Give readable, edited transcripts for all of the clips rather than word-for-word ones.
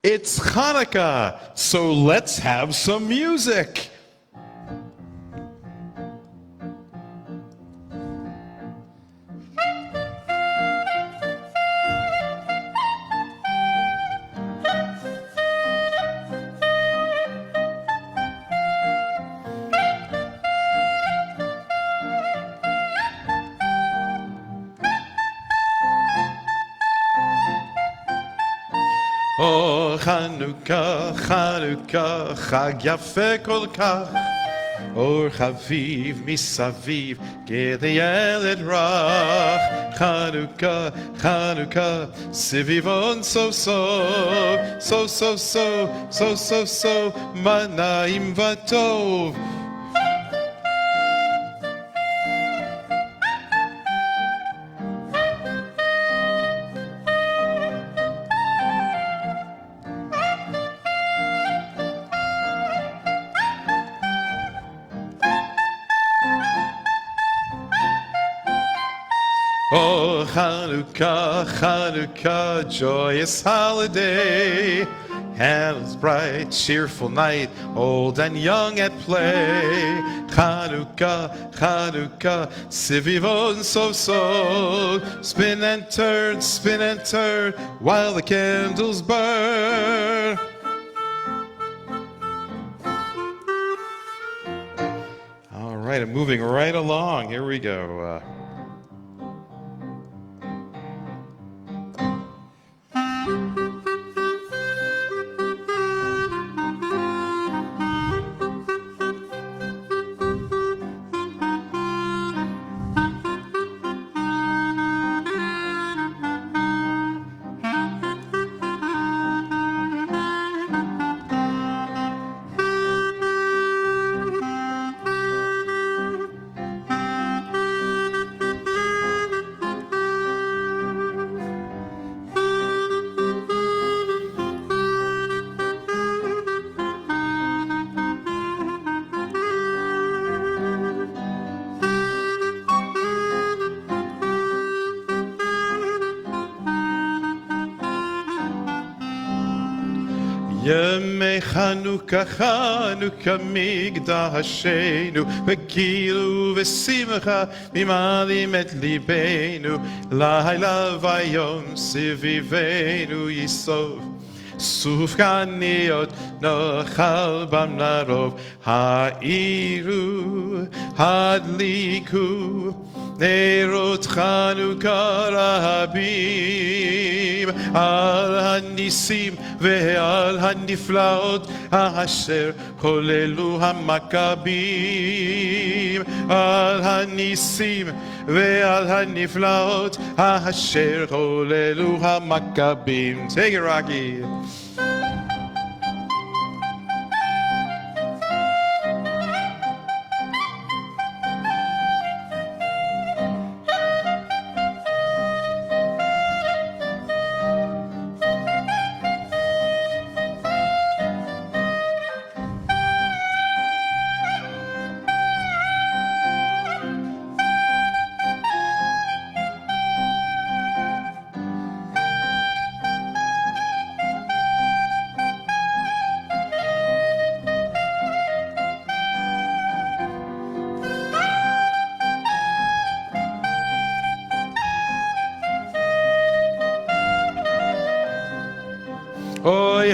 It's Hanukkah, so let's have some music. Oh, Hanukkah, Hanukkah, Chag yafe kol kach. Or chaviv misaviv, gedi eled rach. Hanukkah, Hanukkah, sivivon so, manaim vatov. Oh, Hanukkah, Hanukkah, joyous holiday. Handel's bright, cheerful night, old and young at play. Hanukkah, Hanukkah, sivivon so, spin and turn, while the candles burn. All right, I'm moving right along. Here we go. Yemei Hanukkah, Hanukkah migdashenu, begilu v'simcha mimalim et libenu, laila vayom sivivenu yisov. Sufganiot nochal bam larov, ha'iru hadliku, nerot Hanukkah rabim, al hanisim ve'al haniflaot, asher holelu hamakabim, al hanisim ve'al haniflaot, asher holelu hamakabim. Take it, Rocky. Oy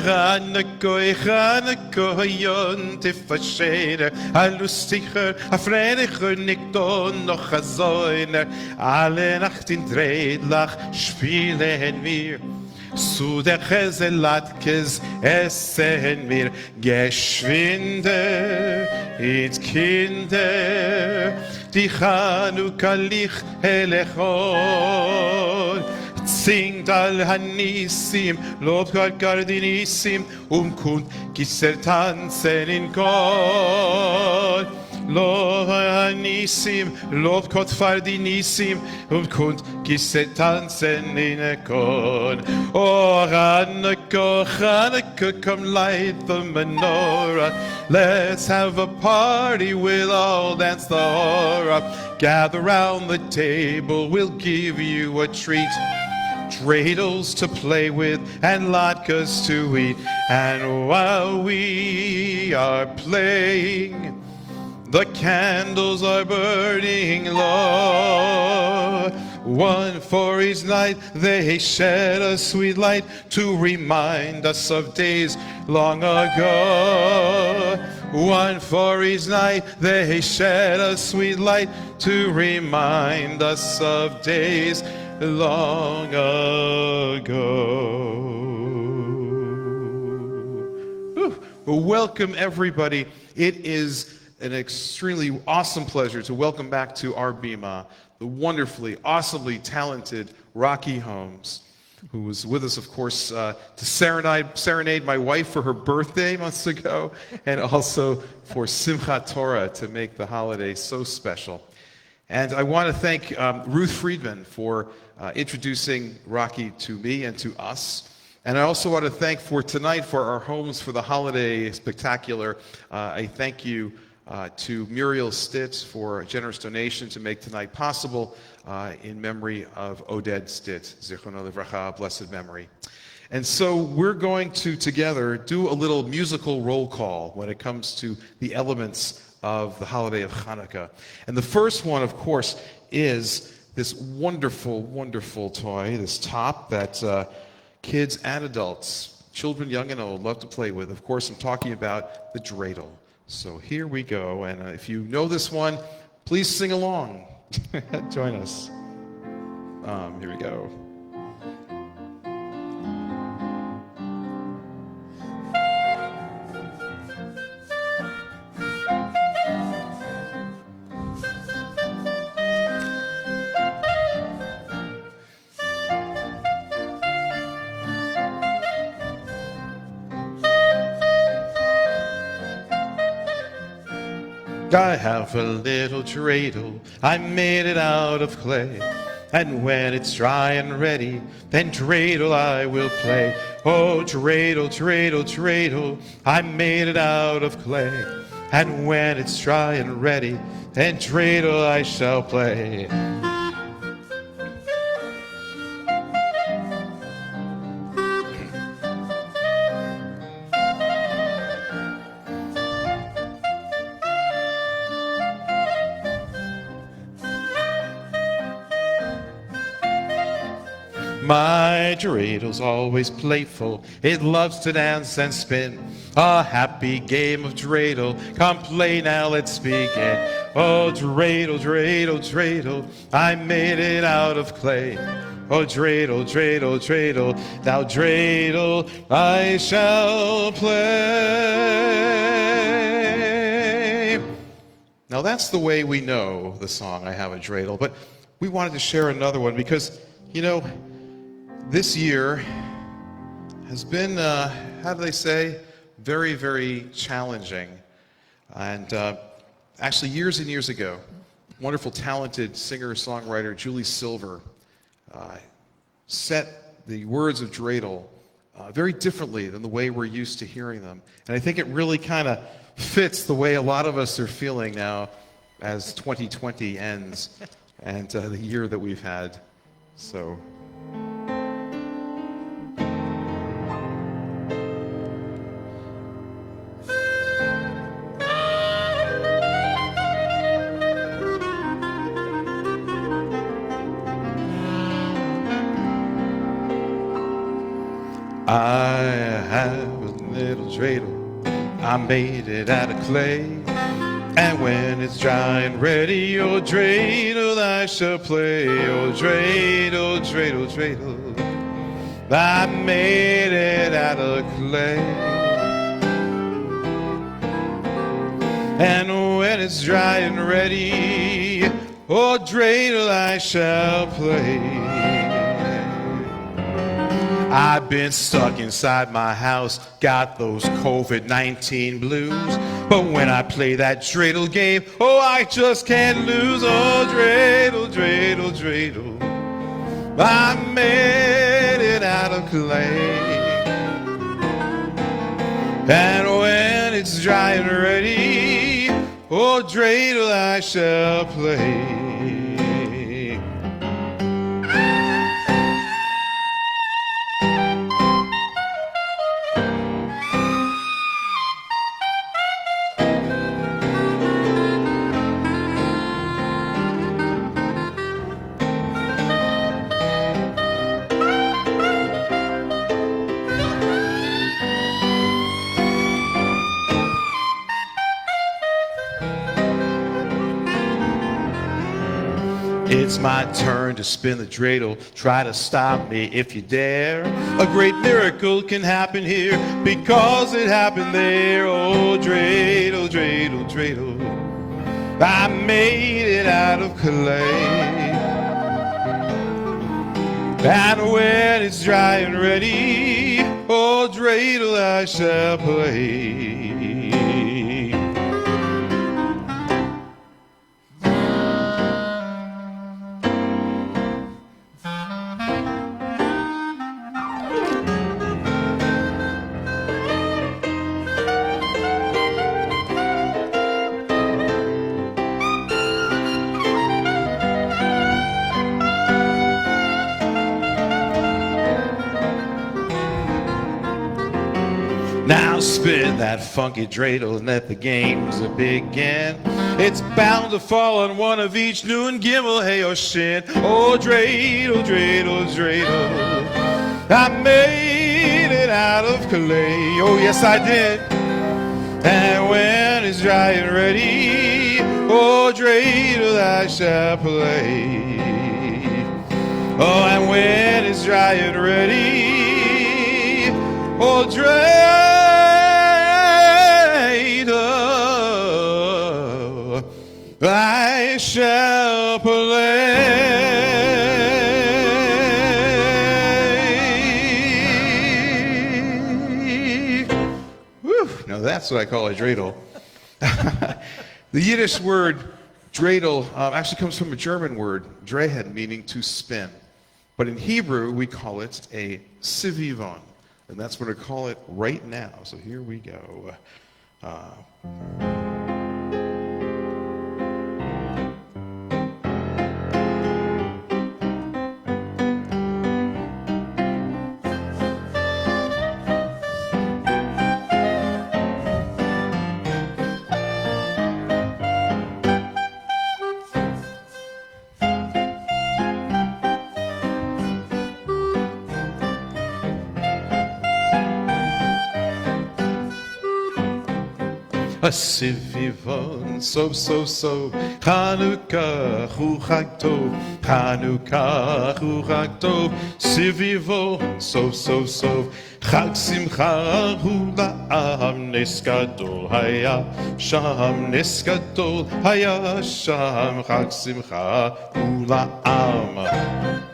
Hanukkah, yontif v'sheder, a lustiger, a frediger, nikton noch a zoiner, alle Nacht in Dreidlach spielen wir. Zu der Cheselatkes essen wir geschwinde, it Kinder, die Hanukkah lich helechon. Singt al Hanisim, lobt Gott Gardinissim, kund Gisser tanzen in Gott. Lob Hanisim, lobt Gott Fardinissim, kund Gisser tanzen in Gott. Oh Hanukkah, Hanukkah, come light the menorah. Let's have a party, we'll all dance the horror. Gather round the table, we'll give you a treat. dreidels to play with and latkes to eat. And while we are playing, the candles are burning low. One for each night they shed a sweet light to remind us of days long ago. One for each night they shed a sweet light to remind us of days long ago. Well, welcome everybody. It is an extremely awesome pleasure to welcome back to our bima the wonderfully, awesomely talented Rocky Holmes, who was with us, of course, to serenade my wife for her birthday months ago, and also for Simchat Torah to make the holiday so special. And I want to thank Ruth Friedman for introducing Rocky to me and to us. And I also want to thank for tonight for our Homes for the Holiday Spectacular. I thank you to Muriel Stitt for a generous donation to make tonight possible in memory of Oded Stitt, Zichrono Livracha, blessed memory. And so we're going to together do a little musical roll call when it comes to the elements of the holiday of Hanukkah. And the first one, of course, is this wonderful, wonderful toy, this top that kids and adults, children young and old, love to play with. Of course, I'm talking about the dreidel. So here we go, and if you know this one, please sing along. Join us. Here we go. I have a little dreidel, I made it out of clay. And when it's dry and ready, then dreidel I will play. Oh, dreidel, dreidel, dreidel, I made it out of clay. And when it's dry and ready, then dreidel I shall play. My dreidel's always playful, it loves to dance and spin. A happy game of dreidel, come play now, let's begin. Oh, dreidel, dreidel, dreidel, I made it out of clay. Oh, dreidel, dreidel, dreidel, now dreidel I shall play. Now that's the way we know the song, I Have a Dreidel, but we wanted to share another one because, you know, this year has been, how do they say, very, very challenging. And actually, years and years ago, wonderful, talented singer-songwriter Julie Silver set the words of dreidel very differently than the way we're used to hearing them. And I think it really kind of fits the way a lot of us are feeling now as 2020 ends and the year that we've had. So. I have a little dreidel, I made it out of clay. And when it's dry and ready, oh dreidel I shall play. Oh dreidel, dreidel, dreidel, I made it out of clay. And when it's dry and ready, oh dreidel I shall play. I've been stuck inside my house, got those COVID-19 blues. But when I play that dreidel game, oh, I just can't lose. Oh, dreidel, dreidel, dreidel, I made it out of clay. And when it's dry and ready, oh, dreidel I shall play. It's my turn to spin the dreidel. Try to stop me if you dare. A great miracle can happen here because it happened there. Oh, dreidel, dreidel, dreidel. I made it out of clay. And when it's dry and ready, oh, dreidel I shall play. Now spin that funky dreidel and let the games begin. It's bound to fall on one of each, noon, gimel, hey, or shin. Oh, dreidel, dreidel, dreidel. I made it out of clay. Oh, yes, I did. And when it's dry and ready, oh, dreidel I shall play. Oh, and when it's dry and ready, oh, dreidel I shall play. Whew. Now that's what I call a dreidel. The Yiddish word dreidel actually comes from a German word, drehen, meaning to spin. But in Hebrew, we call it a sivivon. And that's what I call it right now. So here we go. A sivivon, so, Hanukkah, hu chag tov, Hanukkah, hu chag tov, sivivon, so, chag simcha, hu la'am, nes gadol haya, sham, nes gadol haya, sham, chag simcha, hu la'am.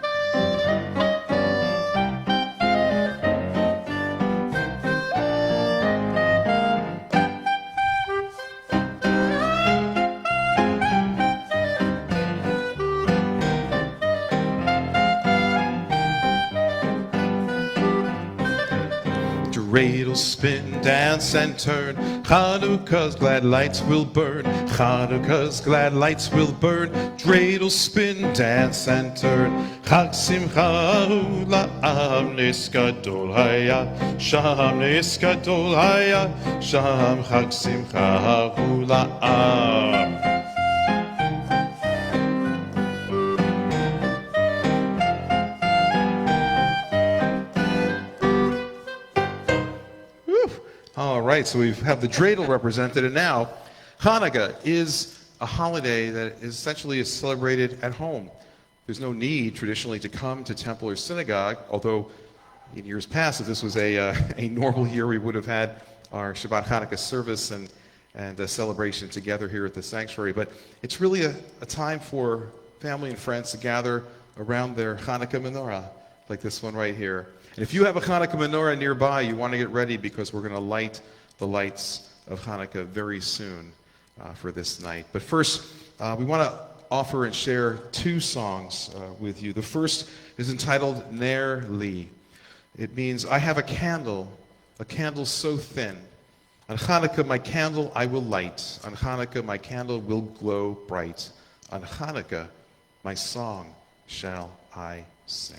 Dreidel spin, dance and turn. Hanukkah's glad lights will burn. Hanukkah's glad lights will burn. Dreidel spin, dance and turn. Chag simcha la'am, nes gadol haya, sham, nes gadol haya, sham, chag simcha la'am. All right, so we have the dreidel represented, and now Hanukkah is a holiday that essentially is celebrated at home. There's no need traditionally to come to temple or synagogue, although in years past, if this was a normal year, we would have had our Shabbat Hanukkah service and a celebration together here at the sanctuary. But it's really a time for family and friends to gather around their Hanukkah menorah, like this one right here. And if you have a Hanukkah menorah nearby, you want to get ready because we're going to light the lights of Hanukkah very soon for this night. But first, we want to offer and share two songs with you. The first is entitled Ner Li. It means, I have a candle so thin. On Hanukkah, my candle I will light. On Hanukkah, my candle will glow bright. On Hanukkah, my song shall I sing.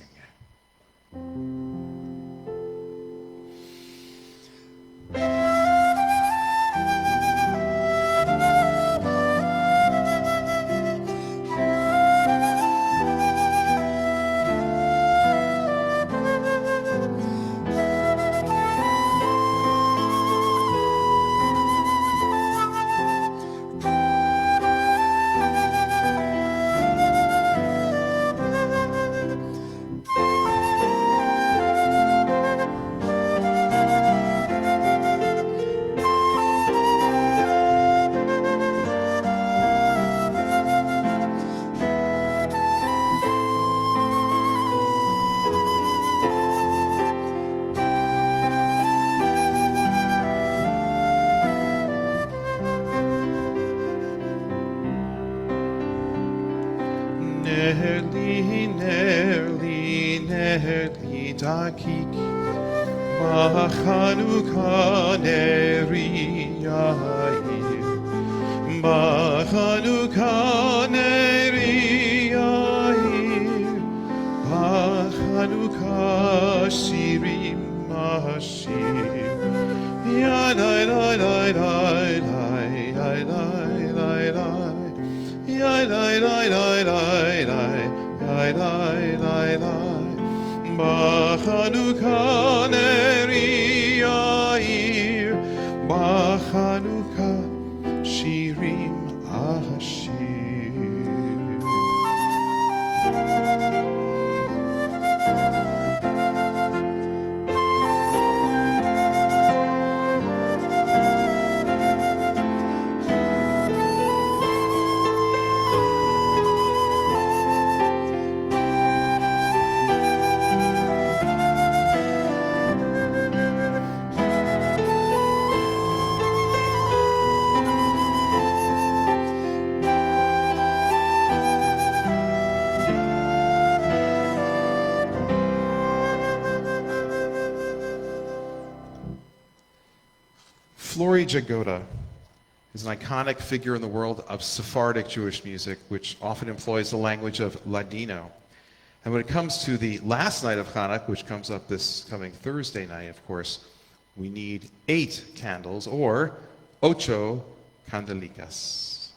zakik, Hanukkah neri yair, Hanukkah neri yair, Hanukkah shirim ashir, ya lai lai lai lai lai lai lai lai lai, ya lai lai lai lai lai lai lai lai lai. Hanukkah neri yair, Hanukkah shirim ashir. Flori Jagoda is an iconic figure in the world of Sephardic Jewish music, which often employs the language of Ladino. And when it comes to the last night of Hanukkah, which comes up this coming Thursday night, of course, we need 8 candles, or ocho candelicas.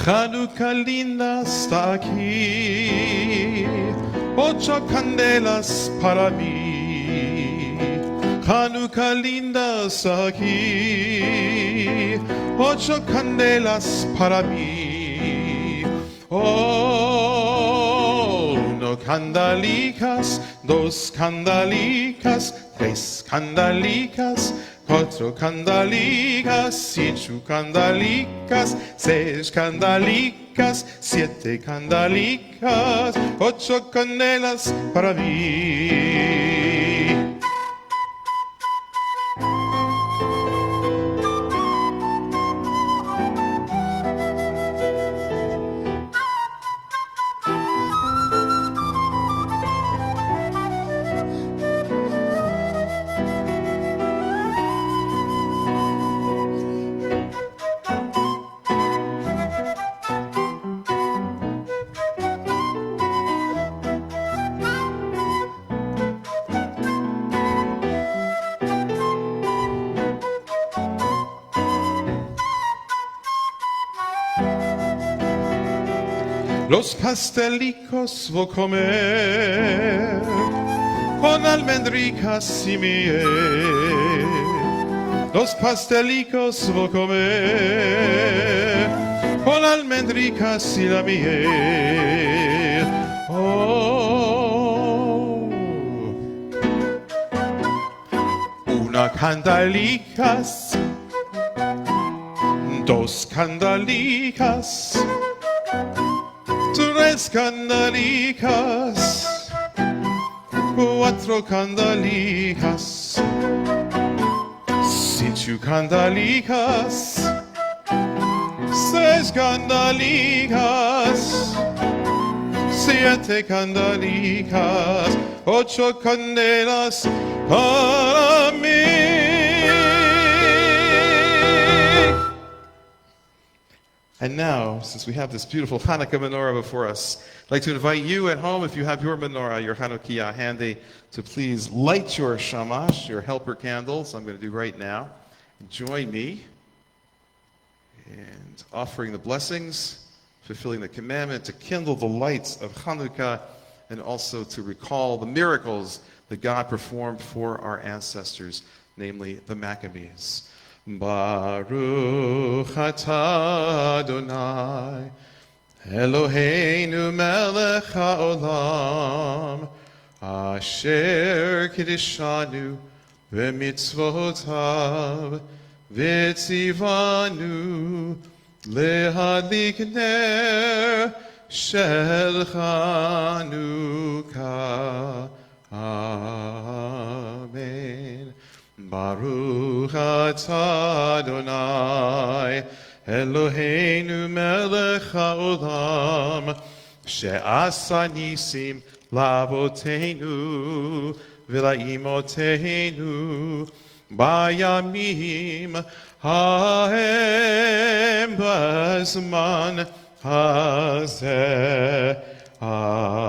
Hanukkah linda está aquí, 8 candelas para mí. Hanukkah linda está aquí, 8 candelas para mí. Oh, 1 candelicas, 2 candelicas, 3 candelicas, 4 candelicas, 5 candelicas, 6 candelicas, 7 candelicas, 8 candelas para mí. Los pastelicos voy a comer con almendricas y miel. Los pastelicos voy a comer con almendricas y la miel. Oh, 1 candelicas, 2 candelicas, 3 candelicas, 4 candelicas, 5 candelicas, 6 candelicas, 7 candelicas, 8 candelas para mí. And now, since we have this beautiful Hanukkah menorah before us, I'd like to invite you at home, if you have your menorah, your Hanukkah handy, to please light your shamash, your helper candles. I'm going to do right now. Join me in offering the blessings, fulfilling the commandment to kindle the lights of Hanukkah and also to recall the miracles that God performed for our ancestors, namely the Maccabees. Baruch atah Adonai, Eloheinu melech haolam, asher kiddushanu b'mitzvotav, v'tzivanu lehadlik ner shel Hanukkah. Amen. Baruch atah Adonai, Eloheinu melech haolam, she'asa nisim la'avoteinu v'la'imotenu bayamim ha'em b'zman hazeh. Amen.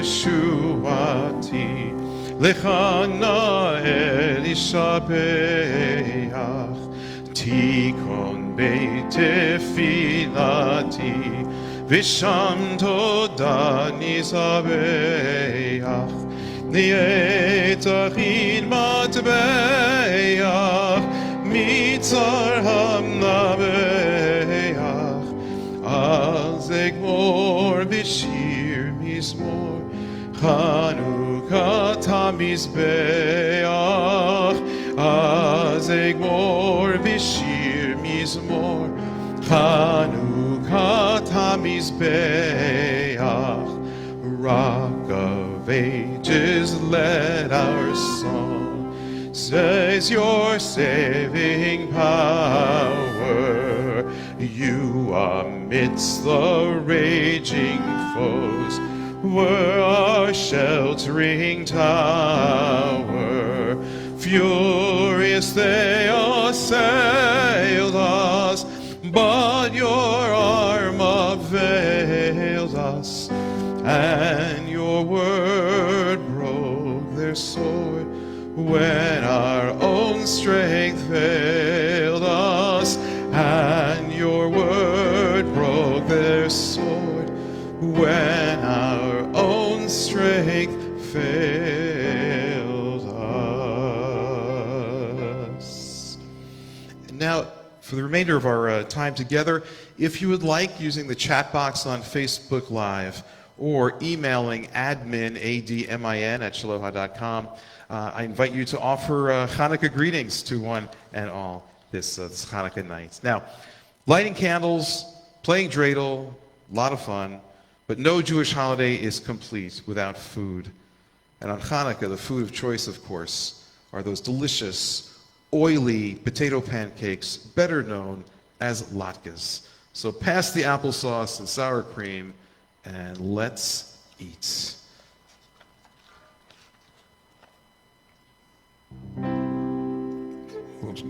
Yeshuati lechana elishabeach tikon beit tefilati v'sham toda nizabeach nietachin matbeach mitzar hamnabeach az egmor b'shir mizmor Hanukkah tamizbeach az egmor b'shir mizmor Hanukkah tamizbeach. Rock of ages, let our song says your saving power. You amidst the raging foes were our sheltering tower. Furious they assailed us, but your arm availed us, and your word broke their sword. When our own strength failed us, and your word broke their sword. When our own strength failed us. And now, for the remainder of our time together, if you would like, using the chat box on Facebook Live or emailing admin, A-D-M-I-N, at shaloha.com, I invite you to offer Hanukkah greetings to one and all this Hanukkah night. Now, lighting candles, playing dreidel, a lot of fun. But no Jewish holiday is complete without food. And on Hanukkah, the food of choice, of course, are those delicious, oily potato pancakes, better known as latkes. So pass the applesauce and sour cream, and let's eat. Oops.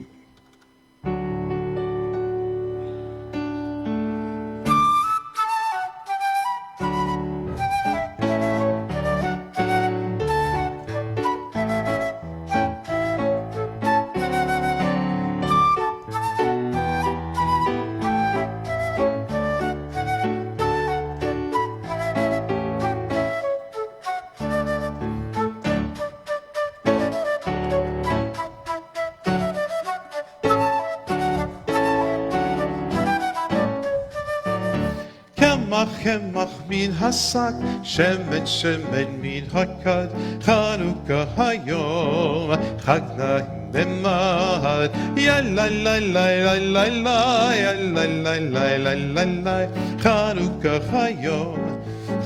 Chemach min hasak, shemen shemen min hakad, Chanukah hayom, Chag na'im nemad, ya la la la la la la, ya la la la la la la, Chanukah hayom,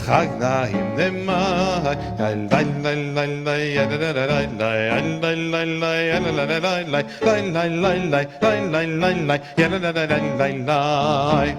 Chag na'im nemad, ya la la la la, ya la la la la, ya la la la, ya la la la la, la la la la, la la la la, ya la la la la la.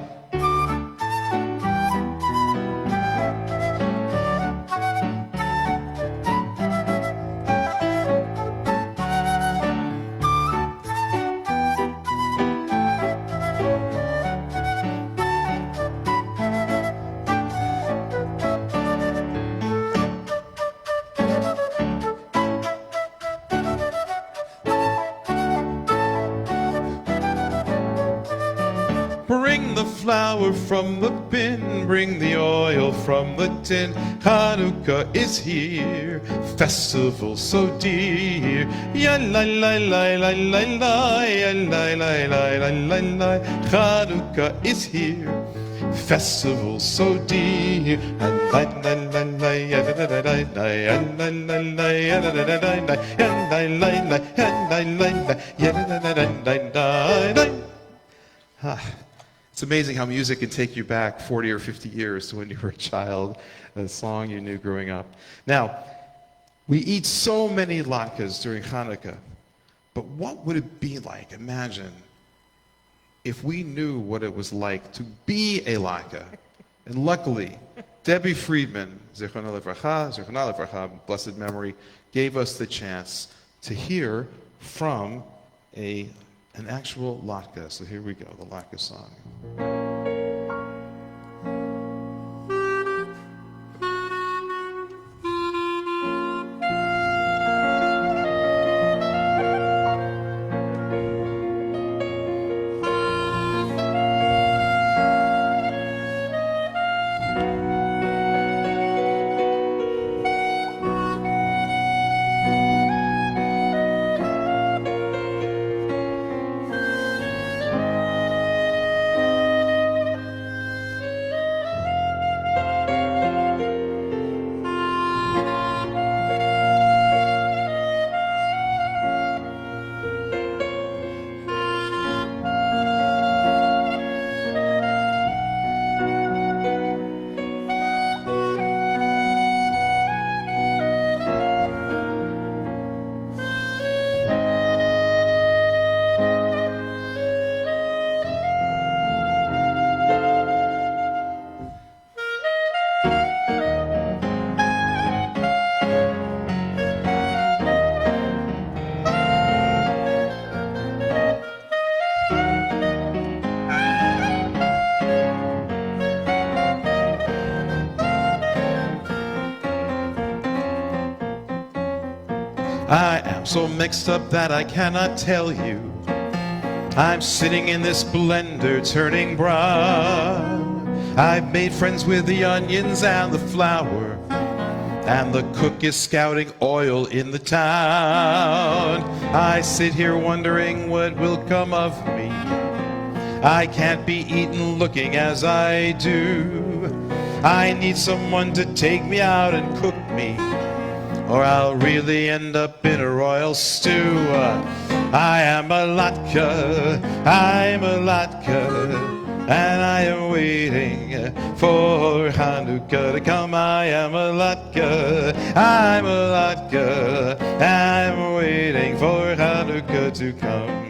the flour from the bin, bring the oil from the tin. Hanukkah is here, festival so dear. Ya la la la la la la, ya la la la la la la. Hanukkah is here, festival so dear. La la la la ya la la la la ya la la la ya la la la la ya la la la ya la la la ya la la la la. It's amazing how music can take you back 40 or 50 years to when you were a child, a song you knew growing up. Now, we eat so many latkes during Hanukkah, but what would it be like, imagine, if we knew what it was like to be a latke? And luckily, Debbie Friedman, Zichronah Levracha, blessed memory, gave us the chance to hear from an actual latke. So here we go, the latke song. I am so mixed up that I cannot tell you. I'm sitting in this blender turning brown. I've made friends with the onions and the flour, and the cook is scouting oil in the town. I sit here wondering what will come of me. I can't be eaten looking as I do. I need someone to take me out and cook me, or I'll really end up in a royal stew. I am a latke, I'm a latke, and I am waiting for Hanukkah to come. I am a latke, I'm a latke, I'm waiting for Hanukkah to come.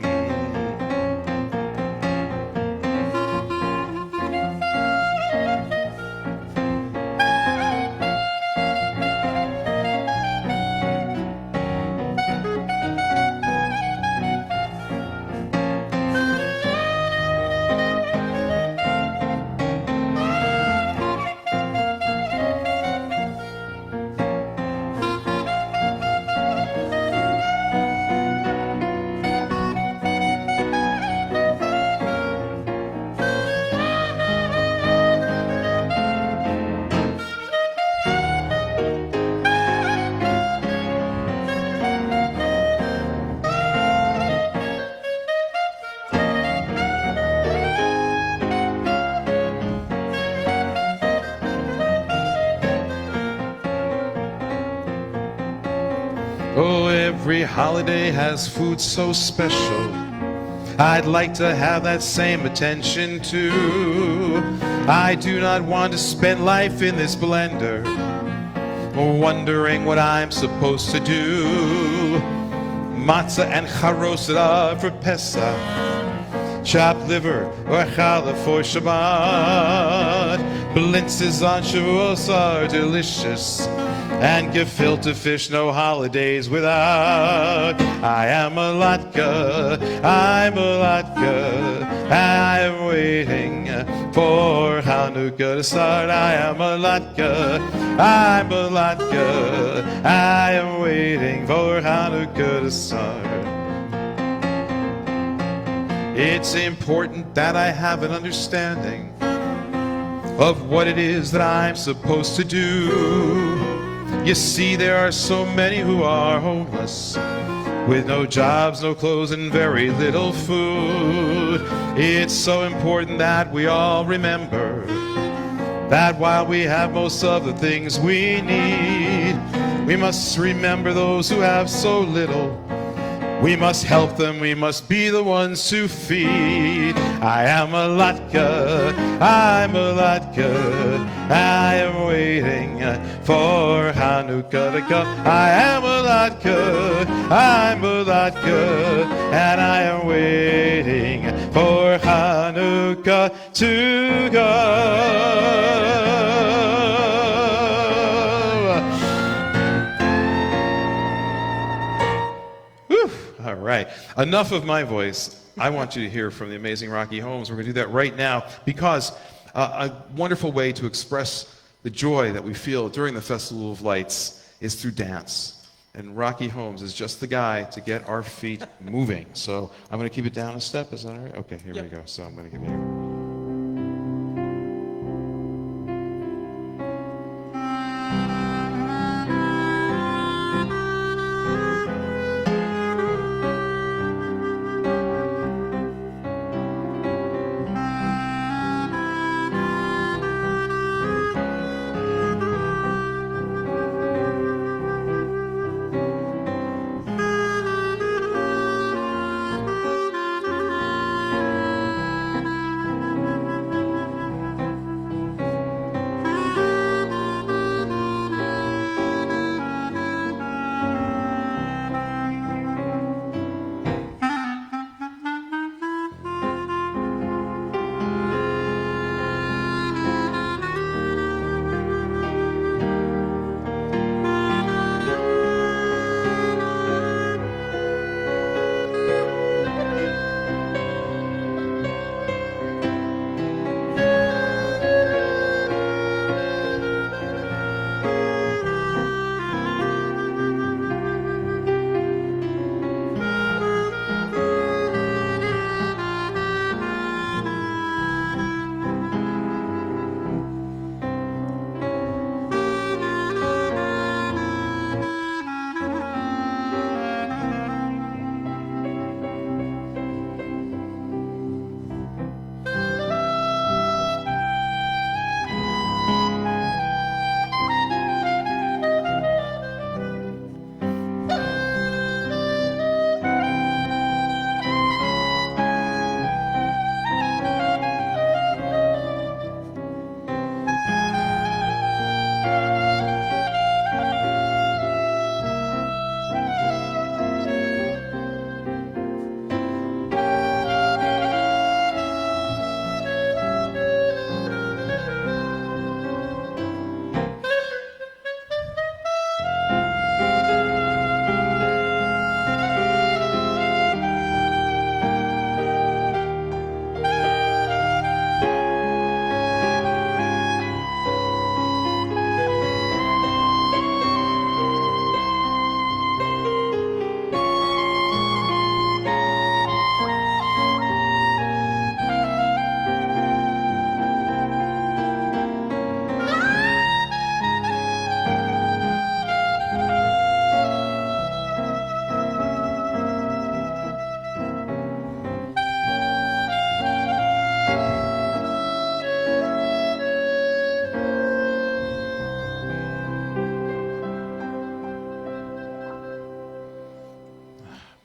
Oh, every holiday has food so special. I'd like to have that same attention too. I do not want to spend life in this blender, wondering what I'm supposed to do. Matzah and charosra for Pesach, chopped liver or challah for Shabbat. Blintzes on Shavuos are delicious, and gefilte fish no holidays without. I am a latke, I'm a latke, I am waiting for Hanukkah to start. I am a latke, I'm a latke, I am waiting for Hanukkah to start. It's important that I have an understanding of what it is that I'm supposed to do. You see, there are so many who are homeless, with no jobs, no clothes, and very little food. It's so important that we all remember that while we have most of the things we need, we must remember those who have so little. We must help them, we must be the ones to feed. I am a latke, I'm a latke, I am waiting for Hanukkah to come. I am a latke, I'm a latke, and I am waiting for Hanukkah to come. All right, enough of my voice. I want you to hear from the amazing Rocky Holmes. We're going to do that right now because a wonderful way to express the joy that we feel during the Festival of Lights is through dance. And Rocky Holmes is just the guy to get our feet moving. So I'm going to keep it down a step. Is that all right? Okay, here we go. So I'm going to give you...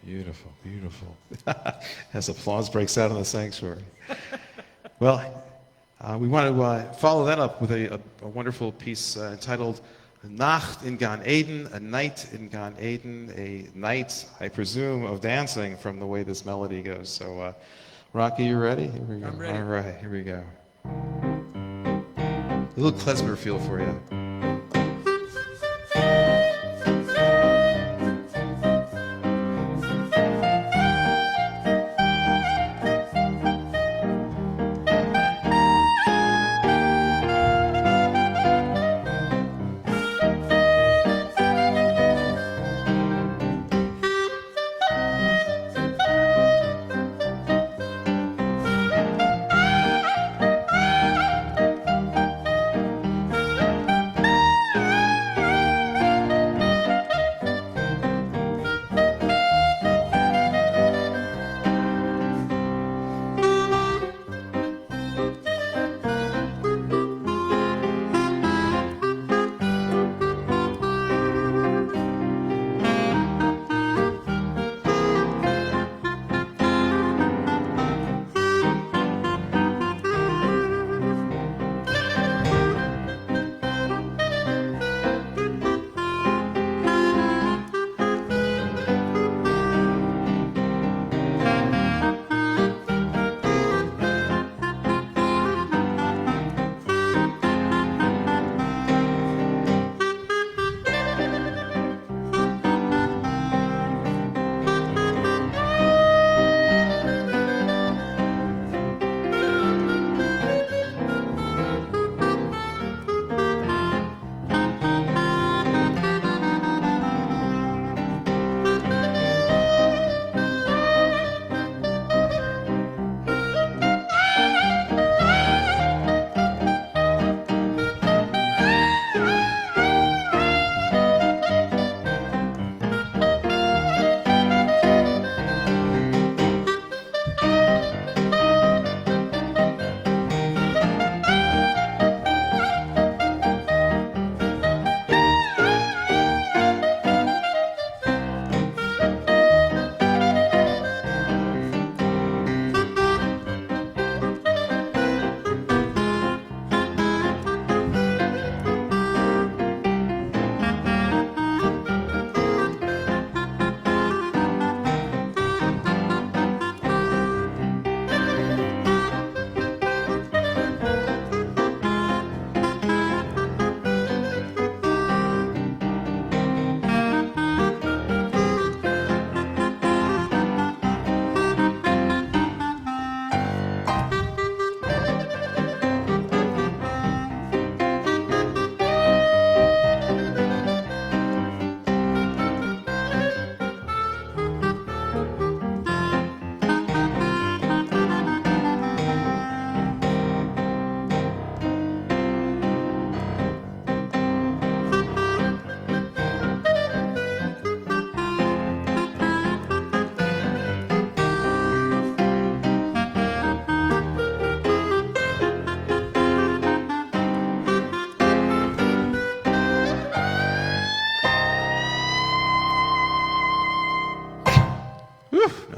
Beautiful, beautiful. As applause breaks out in the sanctuary. Well, we want to follow that up with a wonderful piece entitled Nacht in Gan Eden, a night in Gan Eden, a night, I presume, of dancing from the way this melody goes. So, Rocky, you ready? Here we go. I'm ready. All right, here we go. A little klezmer feel for you.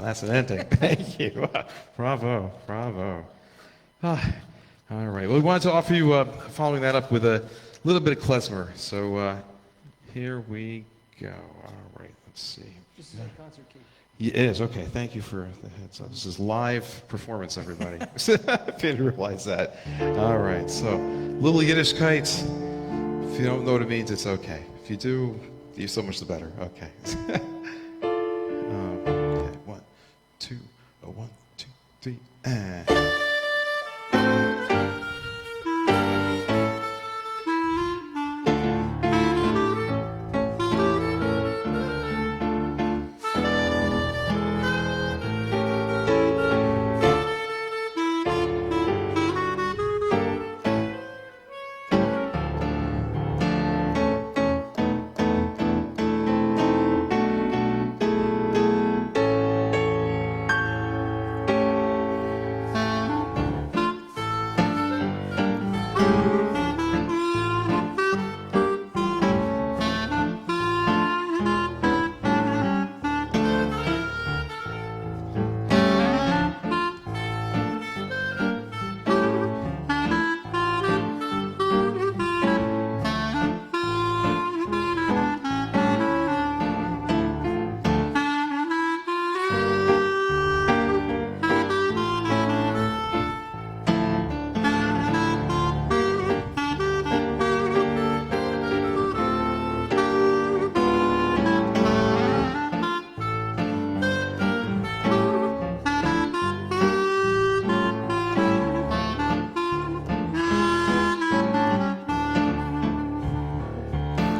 That's an ending. Thank you. Bravo. Bravo. Ah, all right. Well, we wanted to offer you, following that up with a little bit of klezmer. So here we go. All right. Let's see. This is our concert key. It is. Okay. Thank you for the heads up. This is live performance, everybody. Didn't realize that. All right. So, little Yiddish kites. If you don't know what it means, it's okay. If you do, you're so much the better. Okay. Okay. 1, 2, 1, 2, 3, and.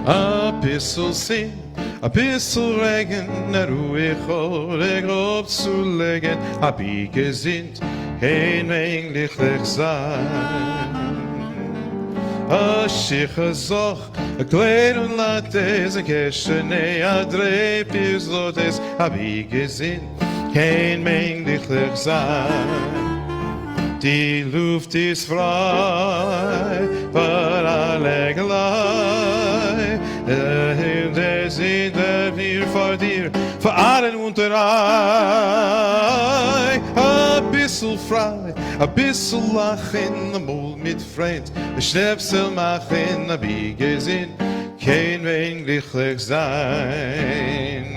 A bissel sing, a bissel regen, na ruhig horig op zu legen, hab ich gesinnt, kein menglichlich sein. A schiche zoch, a klein und lattes, a keschene, a drei pislotes, hab ich gesinnt, kein menglichlich sein. Die Luft ist frei, für alle gleich. Der Himmel sind wir vor dir, für allen unter ein. A bissel frei, a bissel lachen, amol mit Freund, a Schnäpsel machen, a Biegesinn, kein wen glücklich sein.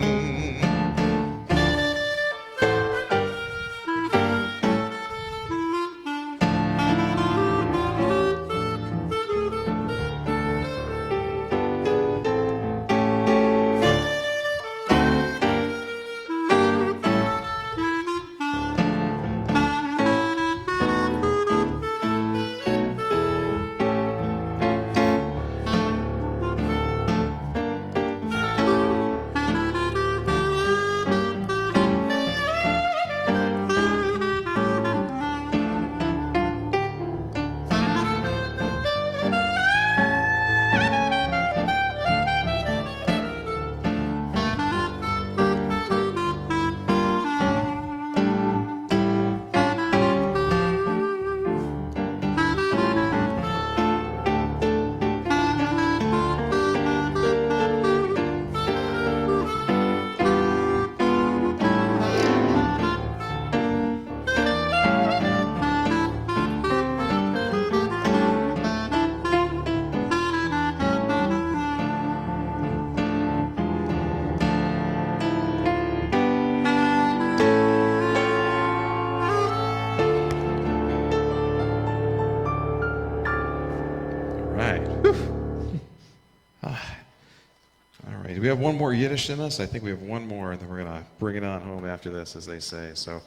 We have one more Yiddish in us. I think we have one more, and then we're going to bring it on home after this, as they say. So,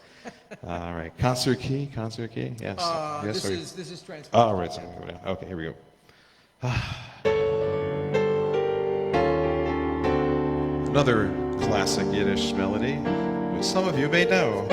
all right. Concert key? Yes. Yes. This is transcript. All right. So go down. Okay, here we go. Another classic Yiddish melody, which some of you may know.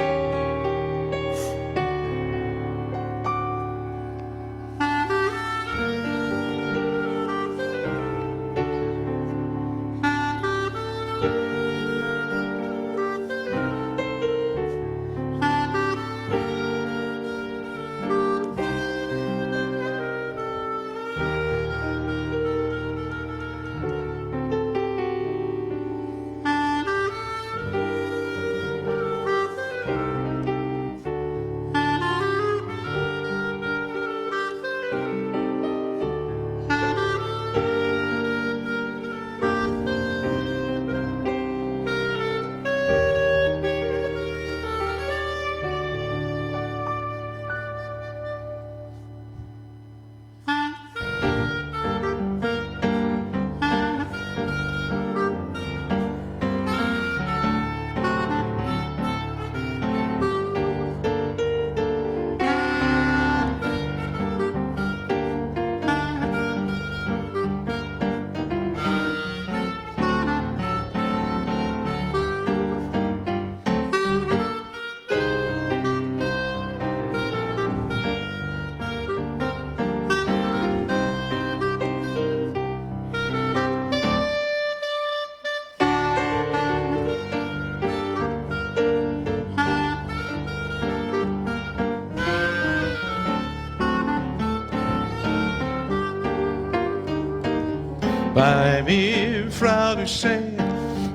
Bei mir, Frau du Schön,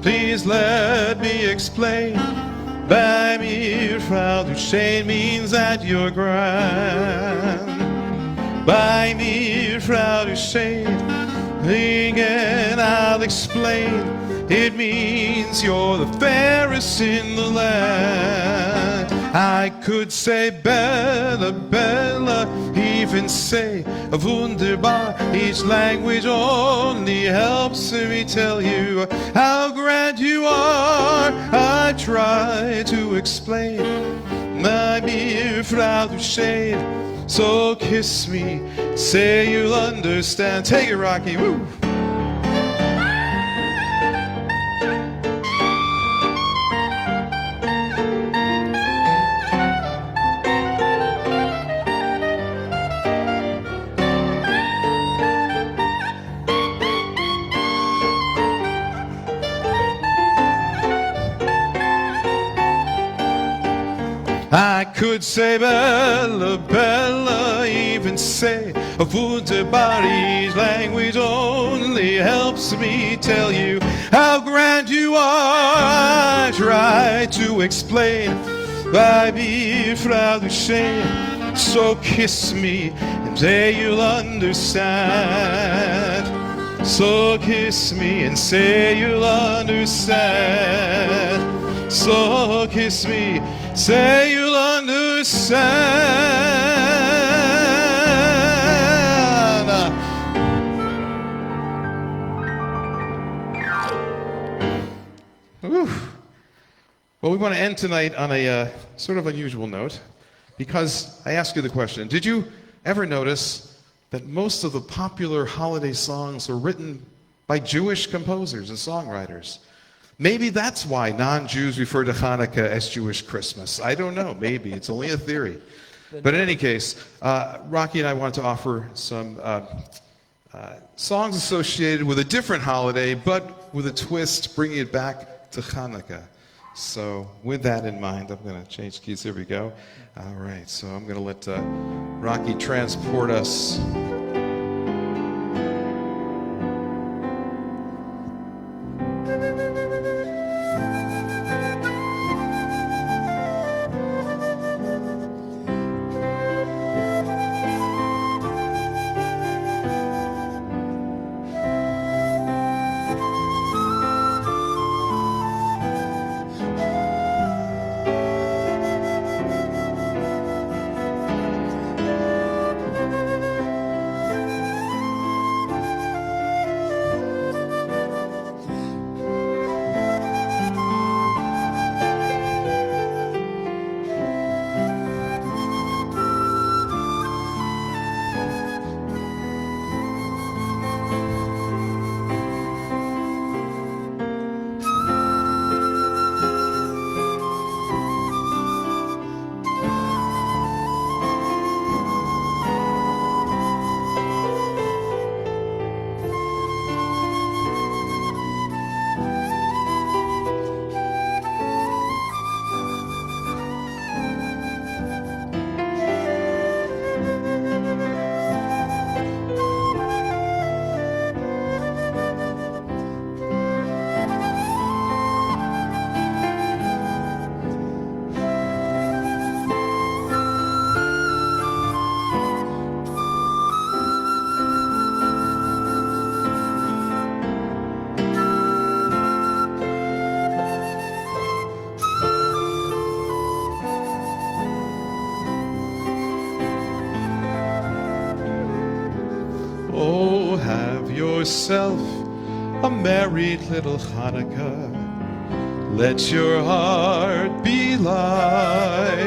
please let me explain. Bei mir, Frau du Schön means that you're grand. Bei mir, Frau du Schön, again I'll explain. It means you're the fairest in the land. I could say Bella, Bella, even say wunderbar. Each language only helps me tell you how grand you are. I try to explain, my dear Frau du Schön. So kiss me, say you'll understand. Take it, Rocky, woo! I could say Bella, Bella, even say a wunderbar. Each language only helps me tell you how grand you are. I try to explain, bei mir, Frau du Schön. So kiss me and say you'll understand. So kiss me and say you'll understand. So kiss me, say you'll understand. Whew. Well, we want to end tonight on a sort of unusual note, because I ask you the question, did you ever notice that most of the popular holiday songs are written by Jewish composers and songwriters? Maybe that's why non-Jews refer to Hanukkah as Jewish Christmas. I don't know. Maybe. It's only a theory. But in any case, Rocky and I wanted to offer some songs associated with a different holiday, but with a twist, bringing it back to Hanukkah. So with that in mind, I'm going to change keys. Here we go. All right. So I'm going to let Rocky transport us. Oh, have yourself a merry little Hanukkah. Let your heart be light.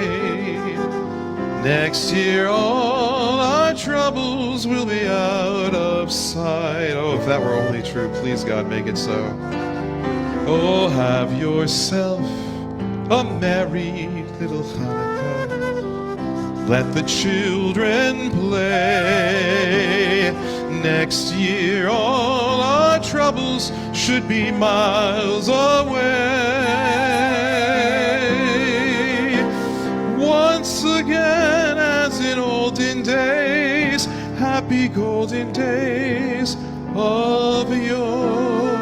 Next year all our troubles will be out of sight. Oh, if that were only true, please God, make it so. Oh, have yourself a merry little Hanukkah. Let the children play. Next year all our troubles should be miles away. Once again, as in olden days, happy golden days, of yore.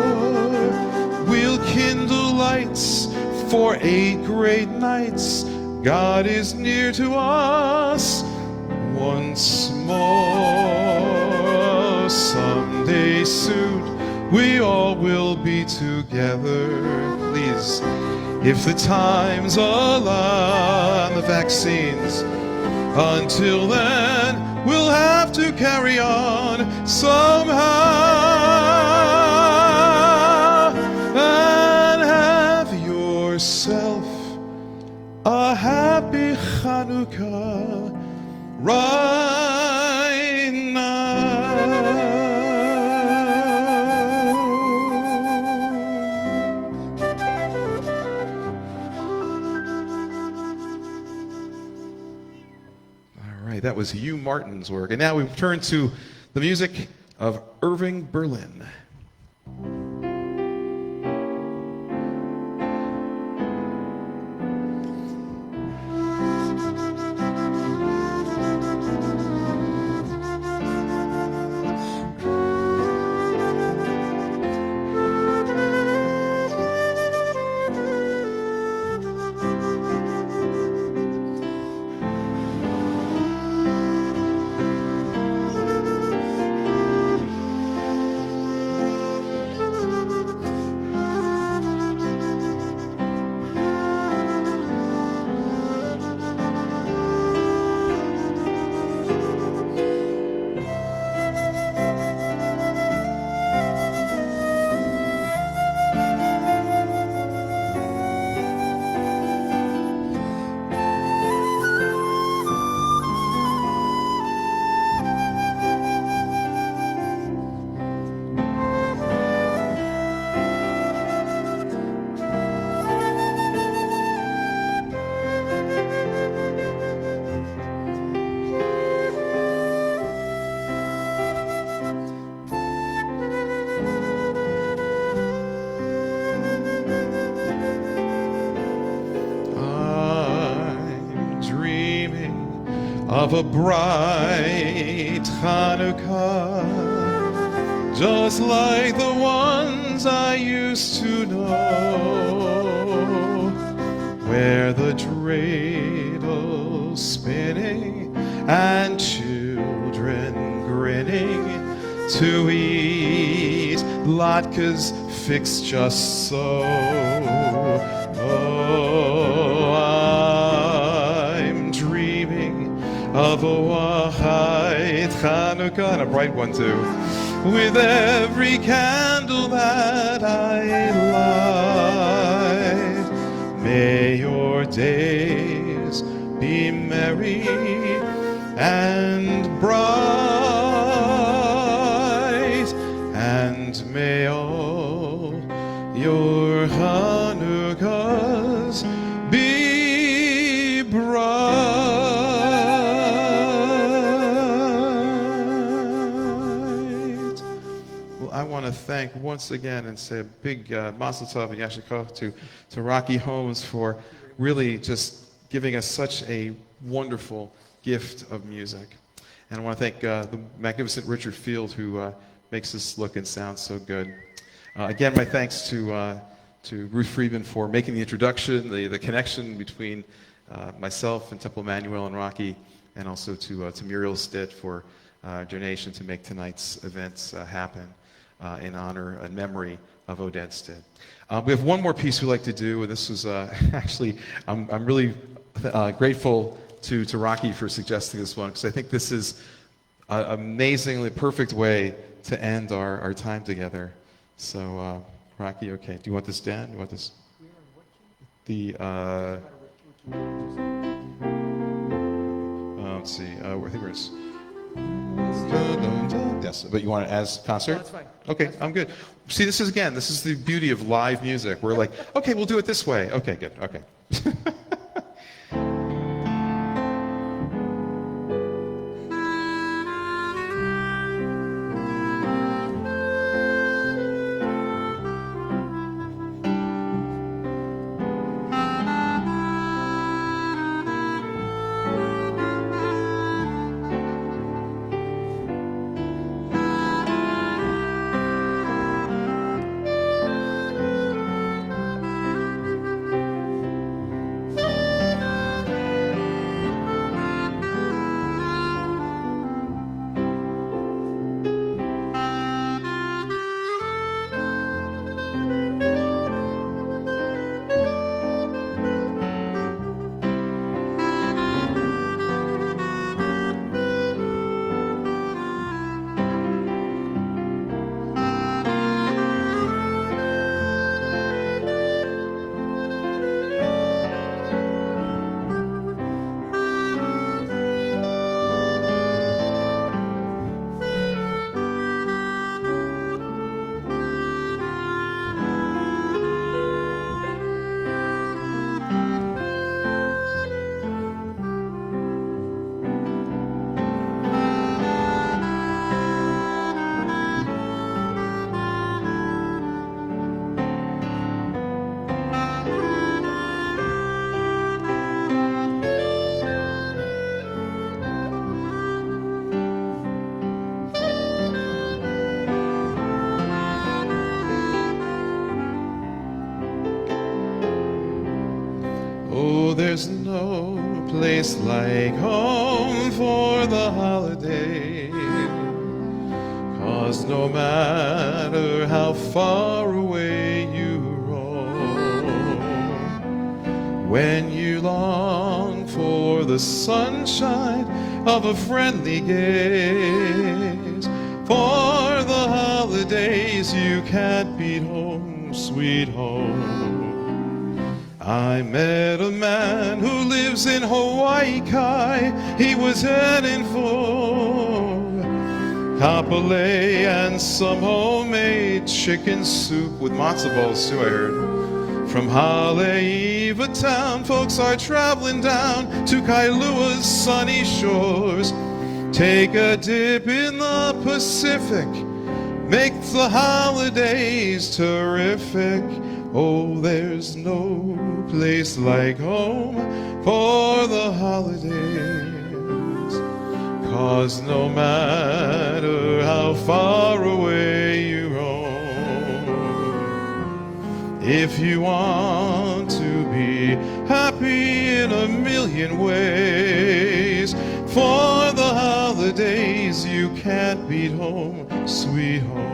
We'll kindle lights for 8 great nights. God is near to us once more. Someday soon we all will be together. Please, if the times allow, and the vaccines. Until then, we'll have to carry on somehow. And have yourself a happy Hanukkah right now. All right, that was Hugh Martin's work. And now we turn to the music of Irving Berlin. Of a bright Hanukkah, just like the ones I used to know, where the dreidel's spinning and children grinning to eat latkes fixed just so. Oh, I'm dreaming of a white Hanukkah, and a bright one too, with every candle that I light. May your days be merry and bright, and may all your Hanukkahs be bright. I want to thank once again and say a big mazel tov and yashikov to Rocky Holmes for really just giving us such a wonderful gift of music. And I want to thank the magnificent Richard Field who makes this look and sound so good. Again, my thanks to Ruth Friedman for making the introduction, the connection between myself and Temple Emanu-El and Rocky, and also to Muriel Stitt for donation to make tonight's events happen. In honor and memory of Oded Stitt. We have one more piece we'd like to do, and this was actually, I'm really grateful to Rocky for suggesting this one, because I think this is an amazingly perfect way to end our time together. So, Rocky, okay, do you want this, Dan? Do you want this? Let's see, I think we're... Yes, but you want it as concert? No, that's fine. Okay, That's fine. I'm good. See, this is the beauty of live music. We're like, okay, we'll do it this way. Okay, good, okay. Oh, there's no place like home for the holiday, 'cause no matter how far away you roam, when you long for the sunshine of a friendly gaze, for the holidays you can't beat home, sweet home. I met a man who lives in Hawaii Kai. He was heading for Kapolei and some homemade chicken soup with matzo balls too, I heard. From Haleiwa town, folks are traveling down to Kailua's sunny shores. Take a dip in the Pacific, make the holidays terrific. Oh, there's no place like home for the holidays, 'cause no matter how far away you roam, if you want to be happy in a million ways, for the holidays you can't beat home, sweet home.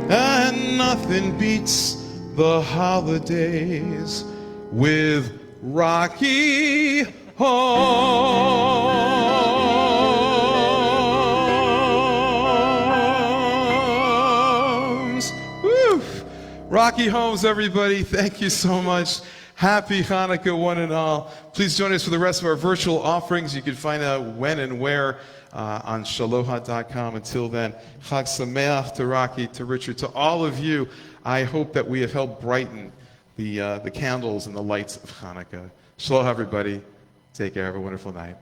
And nothing beats the holidays with Rocky Holmes. Woo! Rocky Holmes, everybody, thank you so much. Happy Hanukkah, one and all. Please join us for the rest of our virtual offerings. You can find out when and where on shaloha.com. Until then, Chag Sameach to Rocky, to Richard, to all of you. I hope that we have helped brighten the candles and the lights of Hanukkah. Shalom, everybody. Take care. Have a wonderful night.